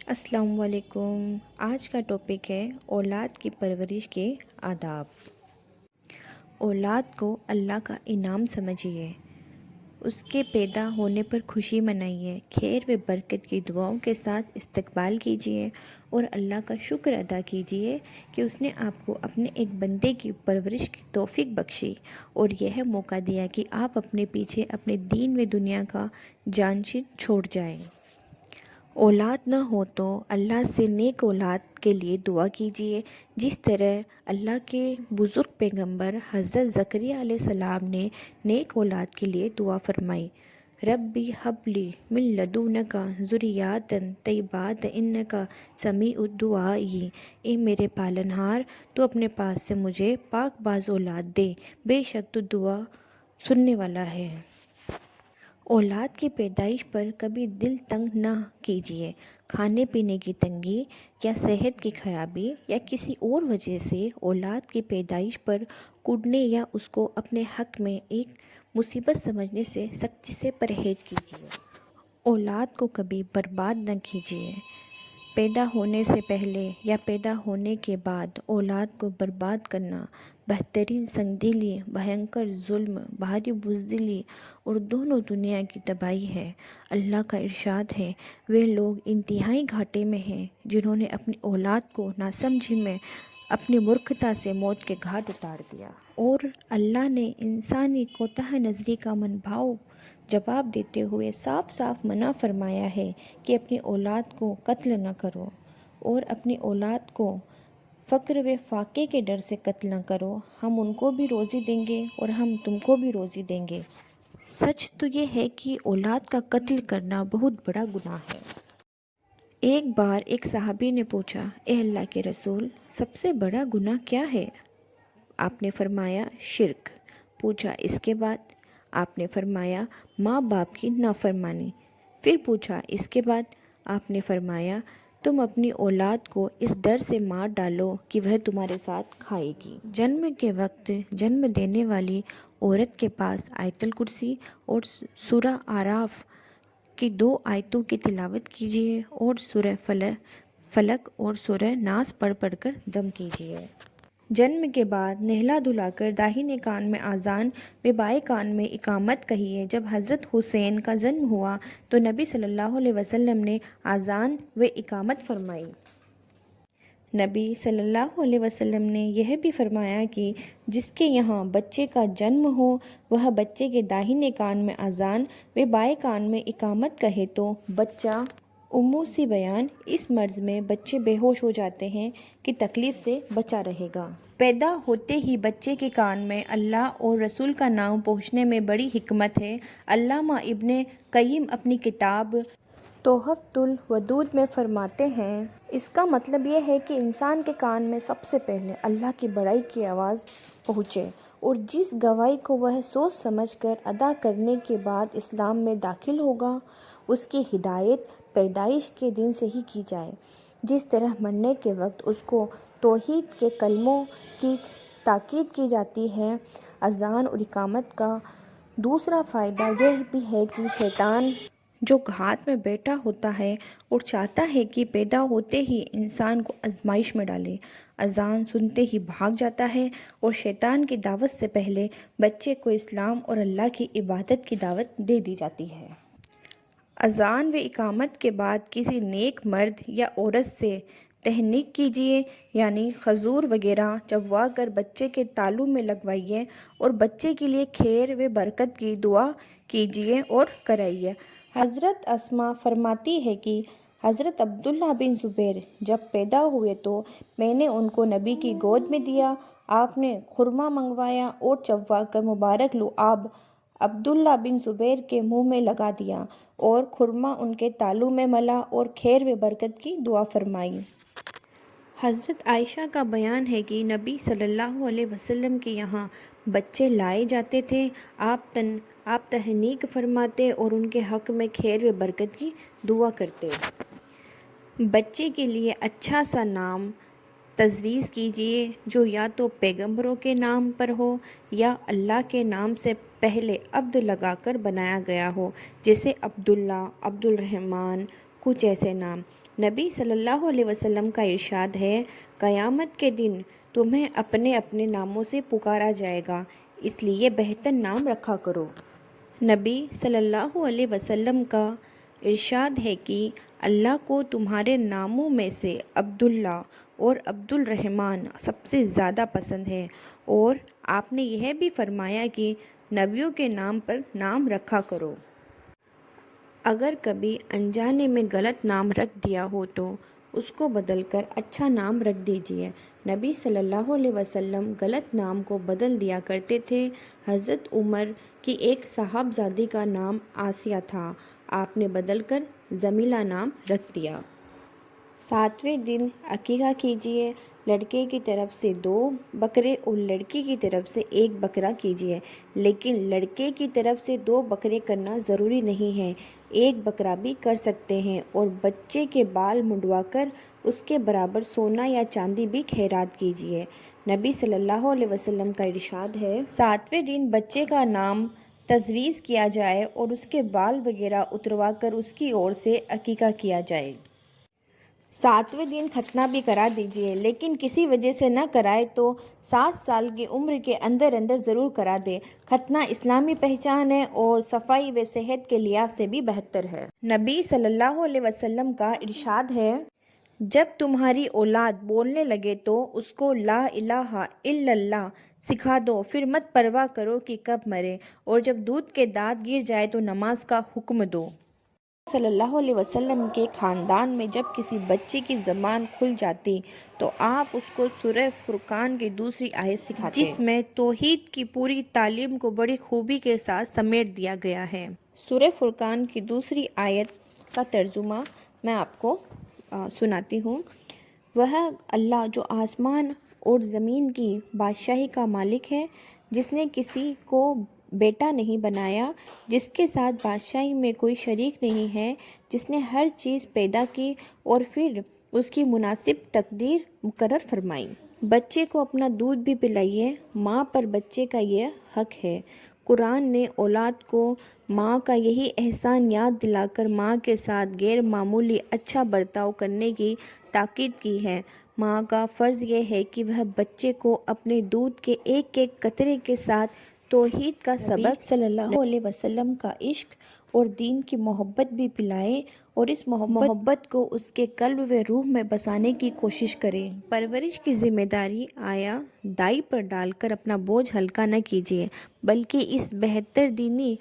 السلام علیکم۔ آج کا ٹاپک ہے اولاد کی پرورش کے آداب۔ اولاد کو اللہ کا انعام سمجھیے، اس کے پیدا ہونے پر خوشی منائیے، خیر و برکت کی دعاؤں کے ساتھ استقبال کیجیے اور اللہ کا شکر ادا کیجیے کہ اس نے آپ کو اپنے ایک بندے کی پرورش کی توفیق بخشی اور یہ موقع دیا کہ آپ اپنے پیچھے اپنے دین و دنیا کا جانشین چھوڑ جائیں۔ اولاد نہ ہو تو اللہ سے نیک اولاد کے لیے دعا کیجیے، جس طرح اللہ کے بزرگ پیغمبر حضرت زکریا علیہ السلام نے نیک اولاد کے لیے دعا فرمائی۔ ربی ہب لی من لدنک ذریۃ طیبۃ انک سمیع الدعاء، اے میرے پالنہار، تو اپنے پاس سے مجھے پاک باز اولاد دے، بے شک تو دعا سننے والا ہے۔ اولاد کی پیدائش پر کبھی دل تنگ نہ کیجیے۔ کھانے پینے کی تنگی یا صحت کی خرابی یا کسی اور وجہ سے اولاد کی پیدائش پر کوڑنے یا اس کو اپنے حق میں ایک مصیبت سمجھنے سے سختی سے پرہیز کیجیے۔ اولاد کو کبھی برباد نہ کیجیے۔ پیدا ہونے سے پہلے یا پیدا ہونے کے بعد اولاد کو برباد کرنا بہترین سنگدلی، بھینکر ظلم، بھاری بزدلی اور دونوں دنیا کی تباہی ہے۔ اللہ کا ارشاد ہے، وہ لوگ انتہائی گھاٹے میں ہیں جنہوں نے اپنی اولاد کو ناسمجھی میں اپنی مورکھتا سے موت کے گھاٹ اتار دیا۔ اور اللہ نے انسانی کوتاہ نظری کا منبھاؤ جواب دیتے ہوئے صاف صاف منع فرمایا ہے کہ اپنی اولاد کو قتل نہ کرو اور اپنی اولاد کو فقر و فاقے کے ڈر سے قتل نہ کرو، ہم ان کو بھی روزی دیں گے اور ہم تم کو بھی روزی دیں گے۔ سچ تو یہ ہے کہ اولاد کا قتل کرنا بہت بڑا گناہ ہے۔ ایک بار ایک صحابی نے پوچھا، اے اللہ کے رسول، سب سے بڑا گناہ کیا ہے؟ آپ نے فرمایا، شرک۔ پوچھا، اس کے بعد؟ آپ نے فرمایا، ماں باپ کی نافرمانی۔ پھر پوچھا، اس کے بعد؟ آپ نے فرمایا، تم اپنی اولاد کو اس ڈر سے مار ڈالو کہ وہ تمہارے ساتھ کھائے گی۔ جنم کے وقت جنم دینے والی عورت کے پاس آیت الکرسی اور سورہ اعراف کی 2 آیتوں کی تلاوت کیجیے اور سورہ فلق اور سورہ ناس پڑھ پڑھ کر دم کیجیے۔ جنم کے بعد نہلا دھلا کر داہنے کان میں اذان و بائیں کان میں اقامت کہیے۔ جب حضرت حسین کا جنم ہوا تو نبی صلی اللہ علیہ وسلم نے اذان و اقامت فرمائی۔ نبی صلی اللہ علیہ وسلم نے یہ بھی فرمایا کہ جس کے یہاں بچے کا جنم ہو وہ بچے کے داہنے کان میں اذان و بائیں کان میں اقامت کہے تو بچہ اموسی بیان، اس مرض میں بچے بے ہوش ہو جاتے ہیں کی تکلیف سے بچا رہے گا۔ پیدا ہوتے ہی بچے کے کان میں اللہ اور رسول کا نام پہنچنے میں بڑی حکمت ہے۔ علامہ ابن قیم اپنی کتاب تحفۃ الودود میں فرماتے ہیں، اس کا مطلب یہ ہے کہ انسان کے کان میں سب سے پہلے اللہ کی بڑائی کی آواز پہنچے اور جس گواہی کو وہ سوچ سمجھ کر ادا کرنے کے بعد اسلام میں داخل ہوگا، اس کی ہدایت پیدائش کے دن سے ہی کی جائے۔ جس طرح مرنے کے وقت اس کو توحید کے کلموں کی تاکید کی جاتی ہے۔ اذان اور اقامت کا دوسرا فائدہ یہ بھی ہے کہ شیطان جو گھات میں بیٹھا ہوتا ہے اور چاہتا ہے کہ پیدا ہوتے ہی انسان کو آزمائش میں ڈالے، اذان سنتے ہی بھاگ جاتا ہے اور شیطان کی دعوت سے پہلے بچے کو اسلام اور اللہ کی عبادت کی دعوت دے دی جاتی ہے۔ اذان و اقامت کے بعد کسی نیک مرد یا عورت سے تہنیک کیجیے، یعنی کھجور وغیرہ چبوا کر بچے کے تالو میں لگوائیے اور بچے کے لیے خیر و برکت کی دعا کیجیے اور کرائیے۔ حضرت اسماء فرماتی ہے کہ حضرت عبداللہ بن زبیر جب پیدا ہوئے تو میں نے ان کو نبی کی گود میں دیا، آپ نے خرما منگوایا اور چبوا کر مبارک لعاب عبداللہ بن زبیر کے منہ میں لگا دیا اور خرما ان کے تالو میں ملا اور خیر و برکت کی دعا فرمائی۔ حضرت عائشہ کا بیان ہے کہ نبی صلی اللہ علیہ وسلم کے یہاں بچے لائے جاتے تھے، آپ تہنیک فرماتے اور ان کے حق میں خیر و برکت کی دعا کرتے۔ بچے کے لیے اچھا سا نام تجویز کیجیے جو یا تو پیغمبروں کے نام پر ہو یا اللہ کے نام سے پہلے عبد لگا کر بنایا گیا ہو، جیسے عبداللہ، عبد الرحمن، کچھ ایسے نام۔ نبی صلی اللہ علیہ وسلم کا ارشاد ہے، قیامت کے دن تمہیں اپنے اپنے ناموں سے پکارا جائے گا، اس لیے بہتر نام رکھا کرو۔ نبی صلی اللہ علیہ وسلم کا ارشاد ہے کہ اللہ کو تمہارے ناموں میں سے عبداللہ اور عبد الرحمن سب سے زیادہ پسند ہے، اور آپ نے یہ بھی فرمایا کہ نبیوں کے نام پر نام رکھا کرو۔ اگر کبھی انجانے میں غلط نام رکھ دیا ہو تو اس کو بدل کر اچھا نام رکھ دیجیے۔ نبی صلی اللہ علیہ وسلم غلط نام کو بدل دیا کرتے تھے۔ حضرت عمر کی ایک صاحبزادی کا نام آسیہ تھا، آپ نے بدل کر جمیلہ نام رکھ دیا۔ 7ویں دن عقیقہ کیجیے، لڑکے کی طرف سے 2 بکرے اور لڑکی کی طرف سے 1 بکرا کیجیے، لیکن لڑکے کی طرف سے 2 بکرے کرنا ضروری نہیں ہے، 1 بکرا بھی کر سکتے ہیں، اور بچے کے بال منڈوا کر اس کے برابر سونا یا چاندی بھی خیرات کیجیے۔ نبی صلی اللہ علیہ وسلم کا ارشاد ہے، 7ویں دن بچے کا نام تجویز کیا جائے اور اس کے بال وغیرہ اتروا کر اس کی اور سے عقیقہ کیا جائے۔ 7ویں دن ختنہ بھی کرا دیجیے، لیکن کسی وجہ سے نہ کرائے تو 7 سال کی عمر کے اندر ضرور کرا دے۔ ختنہ اسلامی پہچان ہے اور صفائی و صحت کے لحاظ سے بھی بہتر ہے۔ نبی صلی اللہ علیہ وسلم کا ارشاد ہے، جب تمہاری اولاد بولنے لگے تو اس کو لا الہ الا اللہ سکھا دو، پھر مت پرواہ کرو کہ کب مرے، اور جب دودھ کے دانت گر جائے تو نماز کا حکم دو۔ صلی اللہ علیہ وسلم کے خاندان میں جب کسی بچے کی زبان کھل جاتی تو آپ اس کو سورہ فرقان کی دوسری آیت سکھاتے، جس میں توحید کی پوری تعلیم کو بڑی خوبی کے ساتھ سمیٹ دیا گیا ہے۔ سورہ فرقان کی دوسری آیت کا ترجمہ میں آپ کو سناتی ہوں۔ وہ اللہ جو آسمان اور زمین کی بادشاہی کا مالک ہے، جس نے کسی کو بیٹا نہیں بنایا، جس کے ساتھ بادشاہی میں کوئی شریک نہیں ہے، جس نے ہر چیز پیدا کی اور پھر اس کی مناسب تقدیر مقرر فرمائی۔ بچے کو اپنا دودھ بھی پلائیے، ماں پر بچے کا یہ حق ہے۔ قرآن نے اولاد کو ماں کا یہی احسان یاد دلا کر ماں کے ساتھ غیر معمولی اچھا برتاؤ کرنے کی تاکید کی ہے۔ ماں کا فرض یہ ہے کہ وہ بچے کو اپنے دودھ کے ایک ایک قطرے کے ساتھ توحید کا سبق، صلی اللہ علیہ وسلم کا عشق اور دین کی محبت بھی پلائے، اور اس محبت کو اس کے قلب و روح میں بسانے کی کوشش کرے۔ پرورش کی ذمہ داری آیا دائی پر ڈال کر اپنا بوجھ ہلکا نہ کیجیے، بلکہ اس بہتر دینی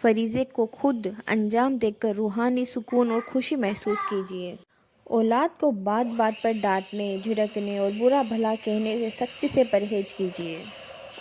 فریضے کو خود انجام دے کر روحانی سکون اور خوشی محسوس کیجیے۔ اولاد کو بات بات پر ڈانٹنے، جھڑکنے اور برا بھلا کہنے سے سختی سے پرہیز کیجیے،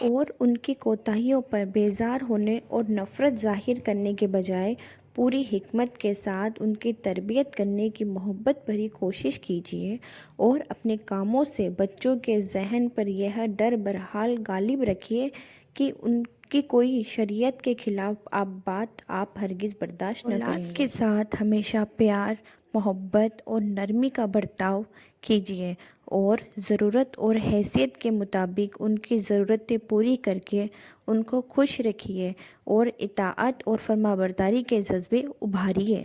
اور ان کی کوتاہیوں پر بیزار ہونے اور نفرت ظاہر کرنے کے بجائے پوری حکمت کے ساتھ ان کی تربیت کرنے کی محبت بھری کوشش کیجیے، اور اپنے کاموں سے بچوں کے ذہن پر یہ ڈر بہرحال غالب رکھیے کہ ان کی کوئی شریعت کے خلاف بات آپ ہرگز برداشت نہ کریں گے۔ اولاد کے ساتھ ہمیشہ پیار، محبت اور نرمی کا برتاؤ کیجیے، اور ضرورت اور حیثیت کے مطابق ان کی ضرورتیں پوری کر کے ان کو خوش رکھیے، اور اطاعت اور فرمانبرداری کے جذبے ابھاریے۔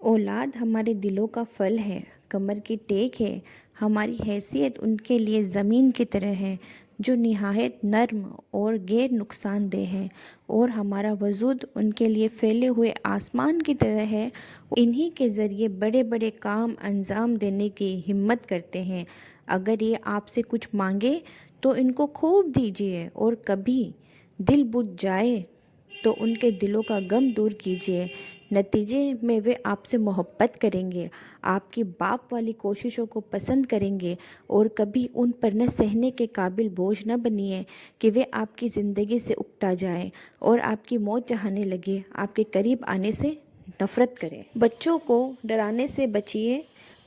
اولاد ہمارے دلوں کا پھل ہے، کمر کی ٹیک ہے۔ ہماری حیثیت ان کے لیے زمین کی طرح ہے جو نہایت نرم اور غیر نقصان دہ ہے، اور ہمارا وجود ان کے لیے پھیلے ہوئے آسمان کی طرح ہے۔ انہی کے ذریعے بڑے بڑے کام انجام دینے کی ہمت کرتے ہیں۔ اگر یہ آپ سے کچھ مانگے تو ان کو خوب دیجیے، اور کبھی دل بجھ جائے تو ان کے دلوں کا غم دور کیجیے۔ نتیجے میں وہ آپ سے محبت کریں گے، آپ کی باپ والی کوششوں کو پسند کریں گے، اور کبھی ان پر نہ سہنے کے قابل بوجھ نہ بنیے کہ وہ آپ کی زندگی سے اکتا جائیں اور آپ کی موت چاہنے لگے، آپ کے قریب آنے سے نفرت کرے۔ بچوں کو ڈرانے سے بچیے۔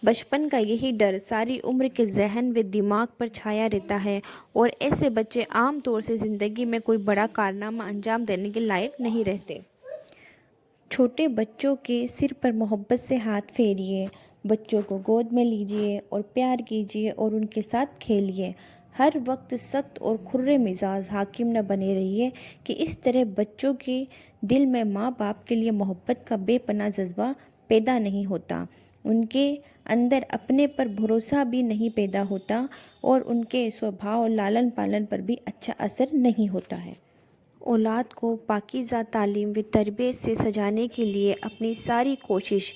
بچپن کا یہی ڈر ساری عمر کے ذہن و دماغ پر چھایا رہتا ہے، اور ایسے بچے عام طور سے زندگی میں کوئی بڑا کارنامہ انجام دینے کے لائق نہیں رہتے۔ چھوٹے بچوں کے سر پر محبت سے ہاتھ پھیریے، بچوں کو گود میں لیجیے اور پیار کیجیے اور ان کے ساتھ کھیلیے۔ ہر وقت سخت اور کھرے مزاج حاکم نہ بنے رہیے کہ اس طرح بچوں کے دل میں ماں باپ کے لیے محبت کا بے پناہ جذبہ پیدا نہیں ہوتا۔ ان کے اندر اپنے پر بھروسہ بھی نہیں پیدا ہوتا اور ان کے سوبھاؤ لالن پالن پر بھی اچھا اثر نہیں ہوتا ہے۔ اولاد کو پاکیزہ تعلیم و تربیت سے سجانے کے لیے اپنی ساری کوشش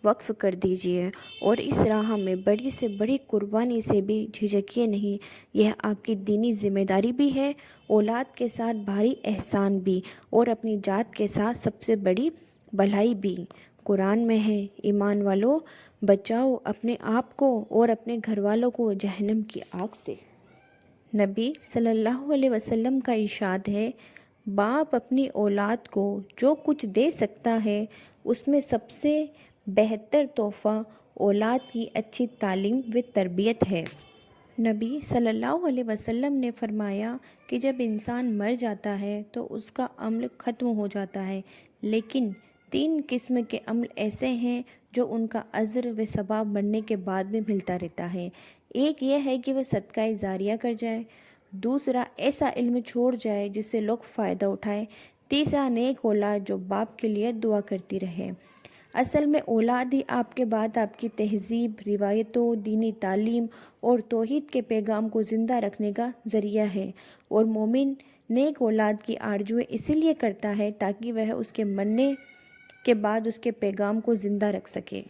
وقف کر دیجیے اور اس راہ میں بڑی سے بڑی قربانی سے بھی جھجکیے نہیں۔ یہ آپ کی دینی ذمہ داری بھی ہے، اولاد کے ساتھ بھاری احسان بھی، اور اپنی ذات کے ساتھ سب سے بڑی بھلائی بھی۔ قرآن میں ہے، ایمان والو بچاؤ اپنے آپ کو اور اپنے گھر والوں کو جہنم کی آگ سے۔ نبی صلی اللہ علیہ وسلم کا ارشاد ہے، باپ اپنی اولاد کو جو کچھ دے سکتا ہے اس میں سب سے بہتر تحفہ اولاد کی اچھی تعلیم و تربیت ہے۔ نبی صلی اللہ علیہ وسلم نے فرمایا کہ جب انسان مر جاتا ہے تو اس کا عمل ختم ہو جاتا ہے، لیکن 3 قسم کے عمل ایسے ہیں جو ان کا اجر و ثواب مرنے کے بعد بھی ملتا رہتا ہے۔ ایک یہ ہے کہ وہ صدقہ جاریہ کر جائے، دوسرا ایسا علم چھوڑ جائے جس سے لوگ فائدہ اٹھائے، تیسرا نیک اولاد جو باپ کے لیے دعا کرتی رہے۔ اصل میں اولاد ہی آپ کے بعد آپ کی تہذیب، روایتوں، دینی تعلیم اور توحید کے پیغام کو زندہ رکھنے کا ذریعہ ہے، اور مومن نیک اولاد کی آرزوئیں اسی لیے کرتا ہے تاکہ وہ اس کے مرنے کے بعد اس کے پیغام کو زندہ رکھ سکے۔